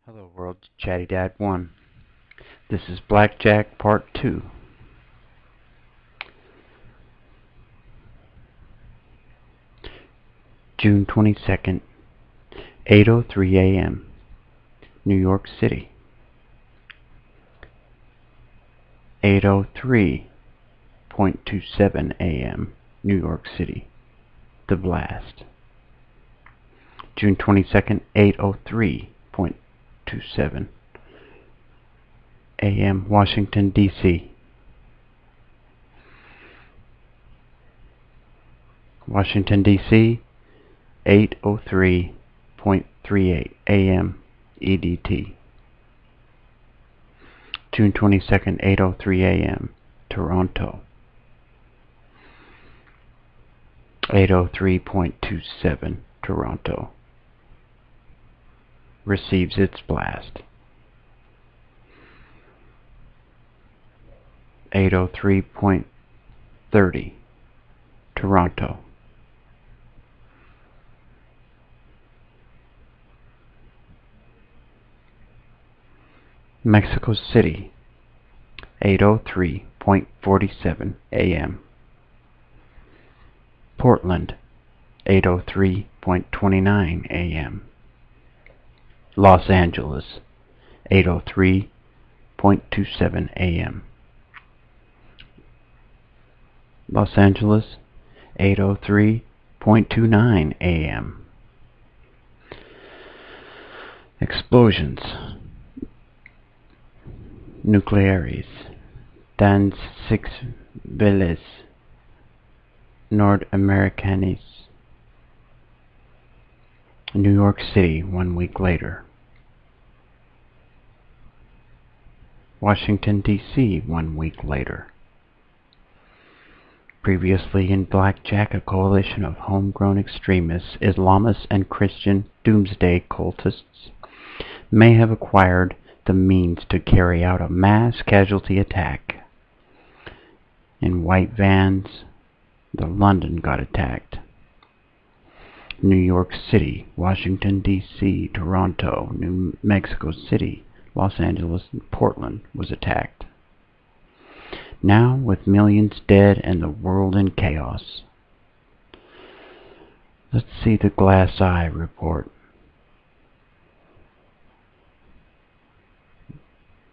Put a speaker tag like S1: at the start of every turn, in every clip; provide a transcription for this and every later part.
S1: Hello world, chattydad1. This is Blackjack Part 2. June 22nd, 8:03 a.m., New York City. 8:03.27 a.m., New York City. The blast. June 22nd, 8:03.27 a.m., Washington, D.C. Washington, D.C., 8:03.38 a.m. EDT. June 22nd, 8:03 a.m., Toronto. 8:03.27 Toronto. Receives its blast. 8:03.30 Toronto. Mexico City, 8:03.47 a.m. Portland, 8:03.29 a.m. Los Angeles, 8:03.27 a.m. Los Angeles, 8:03.29 a.m. Explosions. Nucleares. Dans six villes Nord-Americanes. New York City 1 week later. Washington, D.C. 1 week later. Previously in Blackjack, a coalition of homegrown extremists, Islamists, and Christian doomsday cultists may have acquired the means to carry out a mass casualty attack. In white vans, the London got attacked. New York City, Washington, D.C., Toronto, New Mexico City, Los Angeles, and Portland was attacked. Now, with millions dead and the world in chaos. Let's see the Glass Eye report.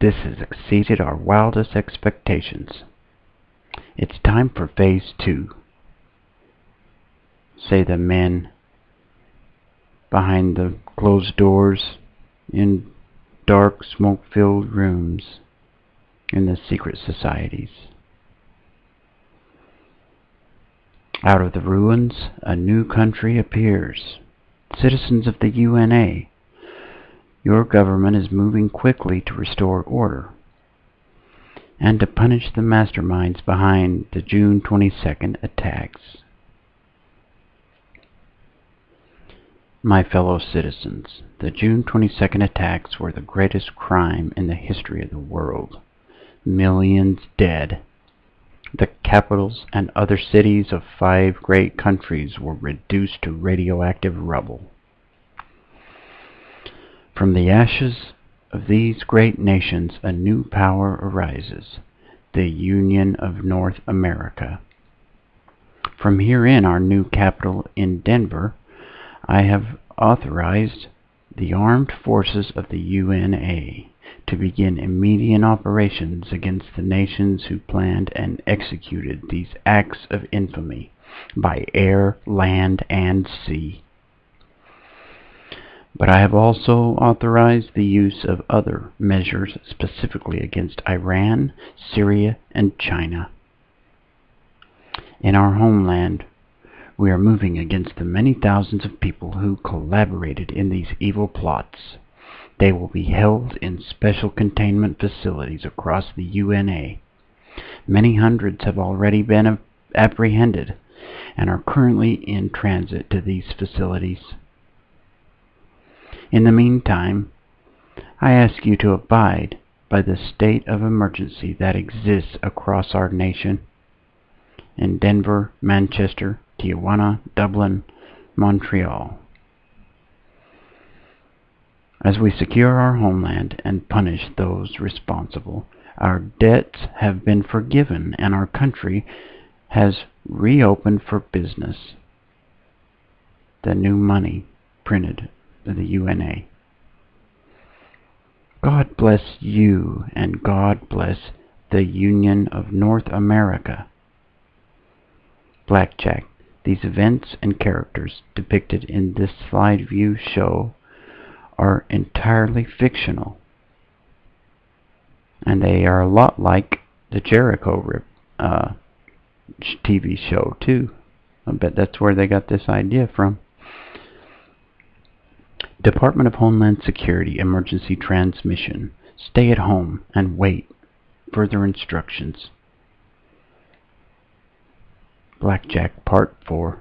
S1: This has exceeded our wildest expectations. It's time for Phase 2, say the men behind the closed doors in dark, smoke-filled rooms in the secret societies. Out of the ruins, a new country appears. Citizens of the UNA, your government is moving quickly to restore order and to punish the masterminds behind the June 22nd attacks. My fellow citizens, the June 22nd attacks were the greatest crime in the history of the world. Millions dead. The capitals and other cities of 5 great countries were reduced to radioactive rubble. From the ashes of these great nations, a new power arises, the Union of North America. From herein, our new capital in Denver, I have authorized the armed forces of the UNA to begin immediate operations against the nations who planned and executed these acts of infamy by air, land, and sea. But I have also authorized the use of other measures specifically against Iran, Syria, and China. In our homeland, we are moving against the many thousands of people who collaborated in these evil plots. They will be held in special containment facilities across the UNA. Many hundreds have already been apprehended and are currently in transit to these facilities. In the meantime, I ask you to abide by the state of emergency that exists across our nation in Denver, Manchester, Tijuana, Dublin, Montreal. As we secure our homeland and punish those responsible, our debts have been forgiven and our country has reopened for business. The new money printed by the UNA. God bless you and God bless the Union of North America. Blackjack. These events and characters depicted in this slide view show are entirely fictional. And they are a lot like the Jericho TV show too. I bet that's where they got this idea from. Department of Homeland Security Emergency Transmission. Stay at home and wait. Further instructions. Blackjack Part 4.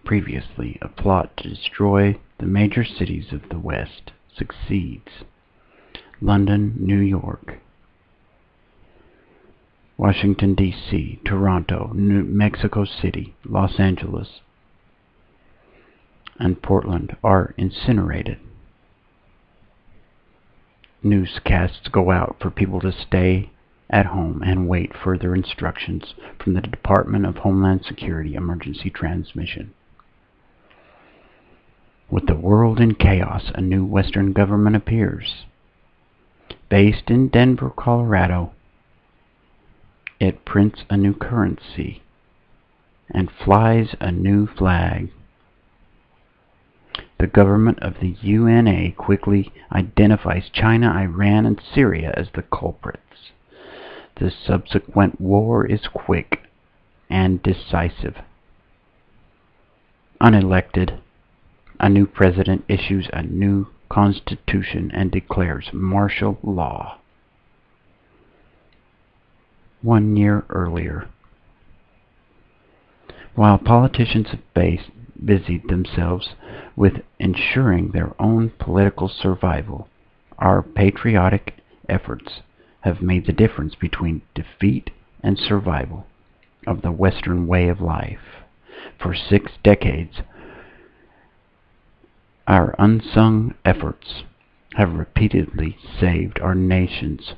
S1: Previously, a plot to destroy the major cities of the West succeeds. London, New York, Washington, D.C., Toronto, Mexico City, Los Angeles, and Portland are incinerated. Newscasts go out for people to stay at home and wait further instructions from the Department of Homeland Security Emergency Transmission. With the world in chaos, a new Western government appears. Based in Denver, Colorado, it prints a new currency and flies a new flag. The government of the UNA quickly identifies China, Iran, and Syria as the culprits. The subsequent war is quick and decisive. Unelected, a new president issues a new constitution and declares martial law. 1 year earlier. While politicians have busied themselves with ensuring their own political survival, our patriotic efforts have made the difference between defeat and survival of the Western way of life. For 6 decades, our unsung efforts have repeatedly saved our nations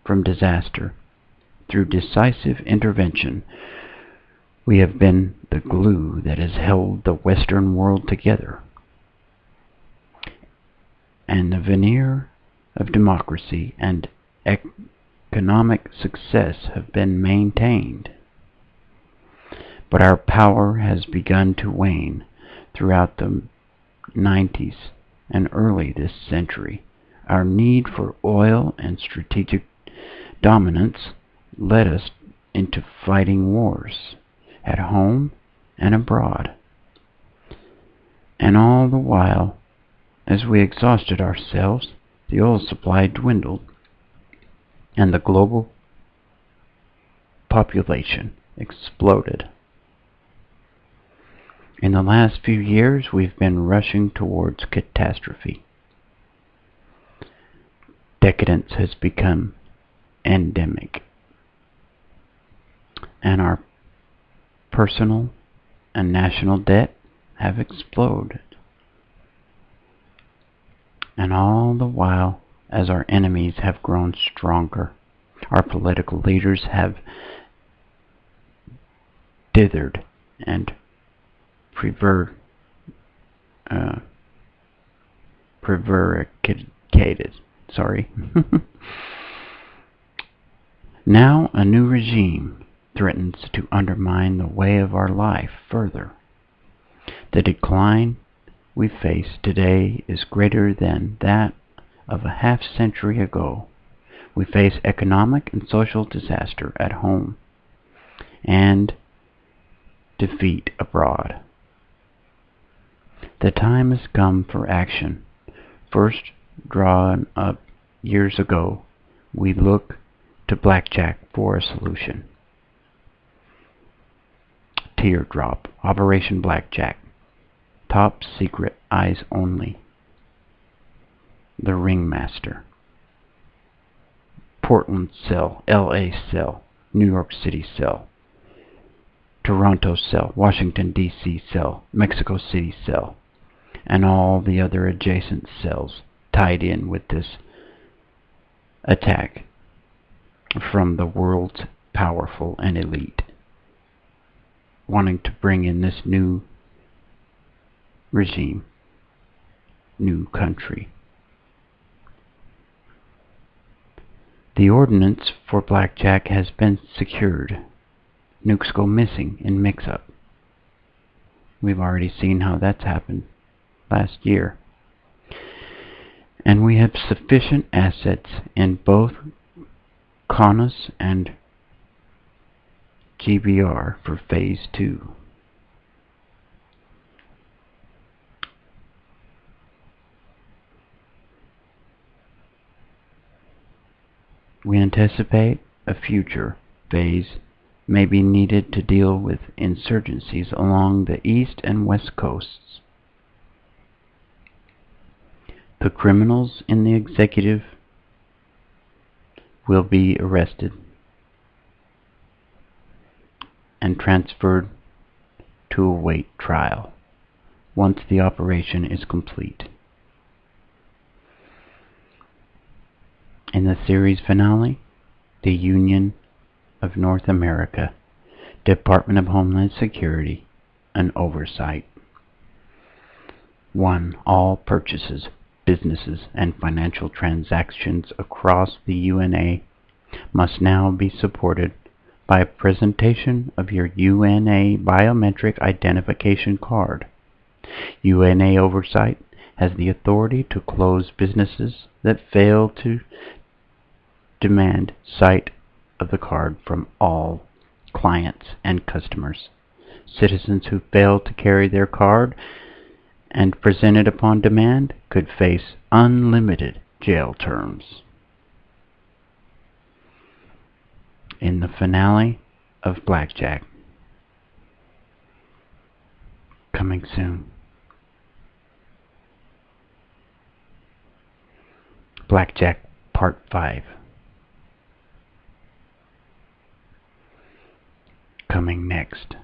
S1: from disaster. Through decisive intervention, we have been the glue that has held the Western world together, and the veneer of democracy and economic success have been maintained. But our power has begun to wane throughout the 90s and early this century. Our need for oil and strategic dominance led us into fighting wars at home and abroad. And all the while, as we exhausted ourselves, the oil supply dwindled and the global population exploded. In the last few years, we've been rushing towards catastrophe. Decadence has become endemic, and our personal and national debt have exploded. And all the while, as our enemies have grown stronger, our political leaders have dithered and prevaricated. Now a new regime threatens to undermine the way of our life further. The decline we face today is greater than that of a half-century ago. We face economic and social disaster at home and defeat abroad. The time has come for action. First drawn up years ago, we look to Blackjack for a solution. Teardrop, Operation Blackjack, Top Secret, Eyes Only, The Ringmaster, Portland Cell, LA Cell, New York City Cell, Toronto cell, Washington, D.C. cell, Mexico City cell, and all the other adjacent cells tied in with this attack from the world's powerful and elite, wanting to bring in this new regime, new country. The ordinance for blackjack has been secured. Nukes go missing in mix-up. We've already seen how that's happened last year. And we have sufficient assets in both CONUS and GBR for Phase 2. We anticipate a future phase may be needed to deal with insurgencies along the east and west coasts. The criminals in the executive will be arrested and transferred to await trial once the operation is complete. In the series finale, the Union of North America, Department of Homeland Security, and Oversight. 1. All purchases, businesses, and financial transactions across the UNA must now be supported by a presentation of your UNA biometric identification card. UNA Oversight has the authority to close businesses that fail to demand sight of the card from all clients and customers. Citizens who fail to carry their card and present it upon demand could face unlimited jail terms. In the finale of Blackjack, coming soon. Blackjack Part 5. Coming next.